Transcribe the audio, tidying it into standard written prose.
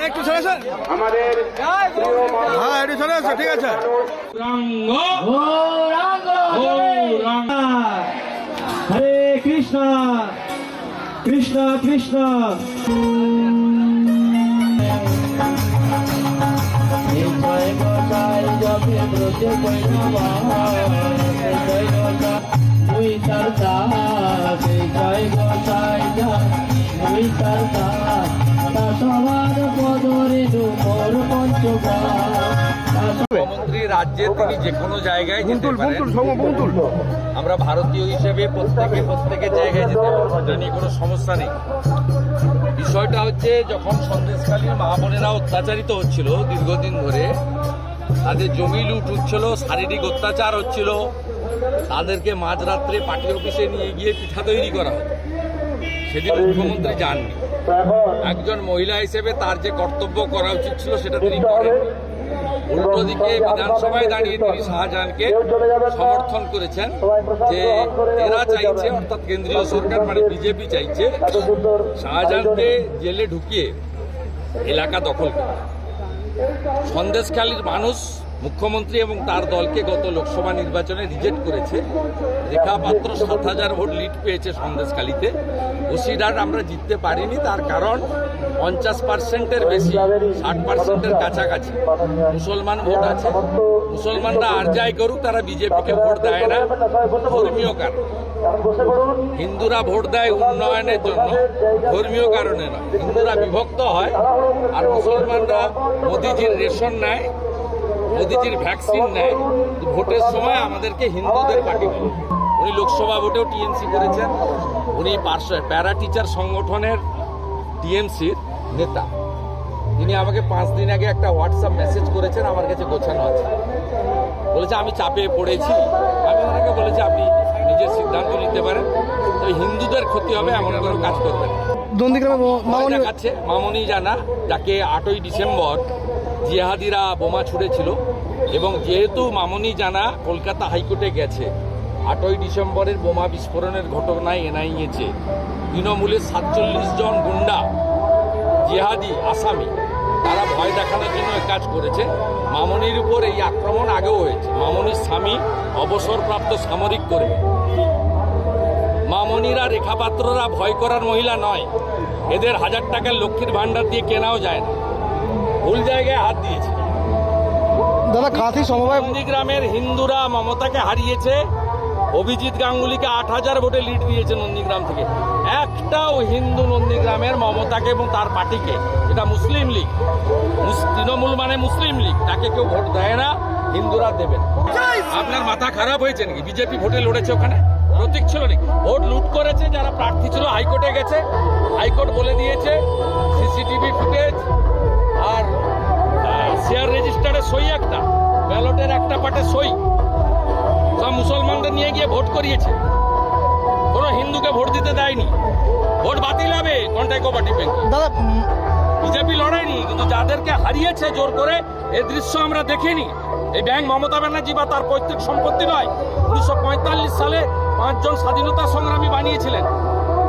একটু চলে আসেন আমাদের হ্যাঁ একটু চলে আসে ঠিক আছে হরে কৃষ্ণ কৃষ্ণ কৃষ্ণ জয় গোসাই জপে ব্রজে মুই সরদা জয় গোসাই মুই সরদা সবার পদরে মোর পঞ্চগা। মুখ্যমন্ত্রী রাজ্যে তিনি যে কোনো জায়গায় যেতে পারেন। আমরা ভারতীয় হিসেবে প্রত্যেকে জায়গায় যেতে পারি, এটা নিয়ে কোনো সমস্যা নেই। বিষয়টা হচ্ছে যখন সন্দেশখালীর মা বোনেরা অত্যাচারিত হচ্ছিল দীর্ঘদিন ধরে, তাদের জমি লুট হচ্ছিল, শারীরিক অত্যাচার হচ্ছিল, তাদেরকে মাঝরাত্রে পার্টি অফিসে নিয়ে গিয়ে পিঠা তৈরি করা হতো, সেদিন মুখ্যমন্ত্রী যাননি। একজন মহিলা হিসেবে তার যে কর্তব্য করা উচিত ছিল সেটা তিনি করেননি। উল্টো দিকে বিধানসভায় দাঁড়িয়ে তিনি শাহজাহানকে সমর্থন করেছেন যে এরা চাইছে, অর্থাৎ কেন্দ্রীয় সরকার মানে বিজেপি চাইছে শাহজাহানকে জেলে ঢুকিয়ে এলাকা দখল করে। সন্দেশখালীর মানুষ মুখ্যমন্ত্রী এবং তার দলকে গত লোকসভা নির্বাচনে রিজেক্ট করেছে। রেখা পাত্র ৭,০০০ ভোট লিড পেয়েছে সন্দেশখালীতে। বসিরহাট আমরা জিততে পারিনি, তার কারণ ৫০%-এর বেশি, ৬০%-এর কাছাকাছি মুসলমান ভোট আছে। মুসলমানরা আর যাই করুক, তারা বিজেপিকে ভোট দেয় না ধর্মীয় কারণ। হিন্দুরা ভোট দেয় উন্নয়নের জন্য, ধর্মীয় কারণে নয়। হিন্দুরা বিভক্ত হয় আর মুসলমানরা মোদিজির রেশন নেয়, মোদিজির ভ্যাকসিন নেয়। ভোটের সময় আমাদেরকে হিন্দুদের পার্টি বলে। উনি লোকসভা ভোটেও টিএমসি করেছেন। উনি প্যারা টিচার সংগঠনের টিএমসির নেতা। তিনি আমাকে 5 দিন আগে একটা হোয়াটসঅ্যাপ মেসেজ করেছেন, আমার কাছে গোছানো আছে। বলেছে আমি চাপে পড়েছি। আমি ওনাকে বলেছি আপনি নিজের সিদ্ধান্ত নিতে পারেন, তবে হিন্দুদের ক্ষতি হবে এমন কোনো কাজ করবেন। মামনি জানা, যাকে 8ই ডিসেম্বর জিহাদিরা বোমা ছুড়েছিল, এবং যেহেতু মামনি জানা কলকাতা হাইকোর্টে গেছে, 8ই ডিসেম্বরের বোমা বিস্ফোরণের ঘটনায় এনআইএ তৃণমূলের 47 জন গুন্ডা জিহাদি আসামি, তারা ভয় দেখানোর জন্য কাজ করেছে। মামনির উপর এই আক্রমণ আগেও হয়েছে। মামনির স্বামী অবসরপ্রাপ্ত সামরিক কর্মী। মামনিরা রেখাপাত্ররা ভয় করার মহিলা নয়। এদের 1000 টাকার লক্ষ্মীর ভান্ডার দিয়ে কেনাও যায় না। ভুল জায়গায় হাত দিয়েছে। দাদা কাঁথি সমবায় নন্দীগ্রামের হিন্দুরা মমতাকে হারিয়েছে। অভিজিৎ গাঙ্গুলিকে 8000 ভোটে লিড দিয়েছে নন্দীগ্রাম থেকে। একটাও হিন্দু নন্দীগ্রামের মমতাকে এবং তার পার্টিকে, এটা মুসলিম লীগ, তৃণমূল মানে মুসলিম লীগ, তাকে কেউ ভোট দেয় না। হিন্দুরা দেবেন। আপনার মাথা খারাপ হয়েছে নাকি? বিজেপি ভোটে লড়েছে, ওখানে প্রতীক ছিল নাকি? ভোট লুট করেছে যারা প্রার্থী ছিল, হাইকোর্টে গেছে। হাইকোর্ট বলে দিয়েছে সিসিটিভি ফুটেজ আর শেয়ার রেজিস্টারের সই, একটা ব্যালটের একটা পাটে সই, সব মুসলমানদের নিয়ে গিয়ে ভোট করিয়েছে। কোনো হিন্দুকে ভোট দিতে দেয়নি। ভোট বাতিল হবে কন্টাই কোঅপারেটিভ ব্যাংক। দাদা বিজেপি লড়াইনি, কিন্তু যাদেরকে হারিয়েছে জোর করে, এই দৃশ্য আমরা দেখিনি। এই ব্যাংক মমতা ব্যানার্জি বা তার পৈতৃক সম্পত্তি নয়। 1945 সালে 5 জন স্বাধীনতা সংগ্রামী বানিয়েছিলেন।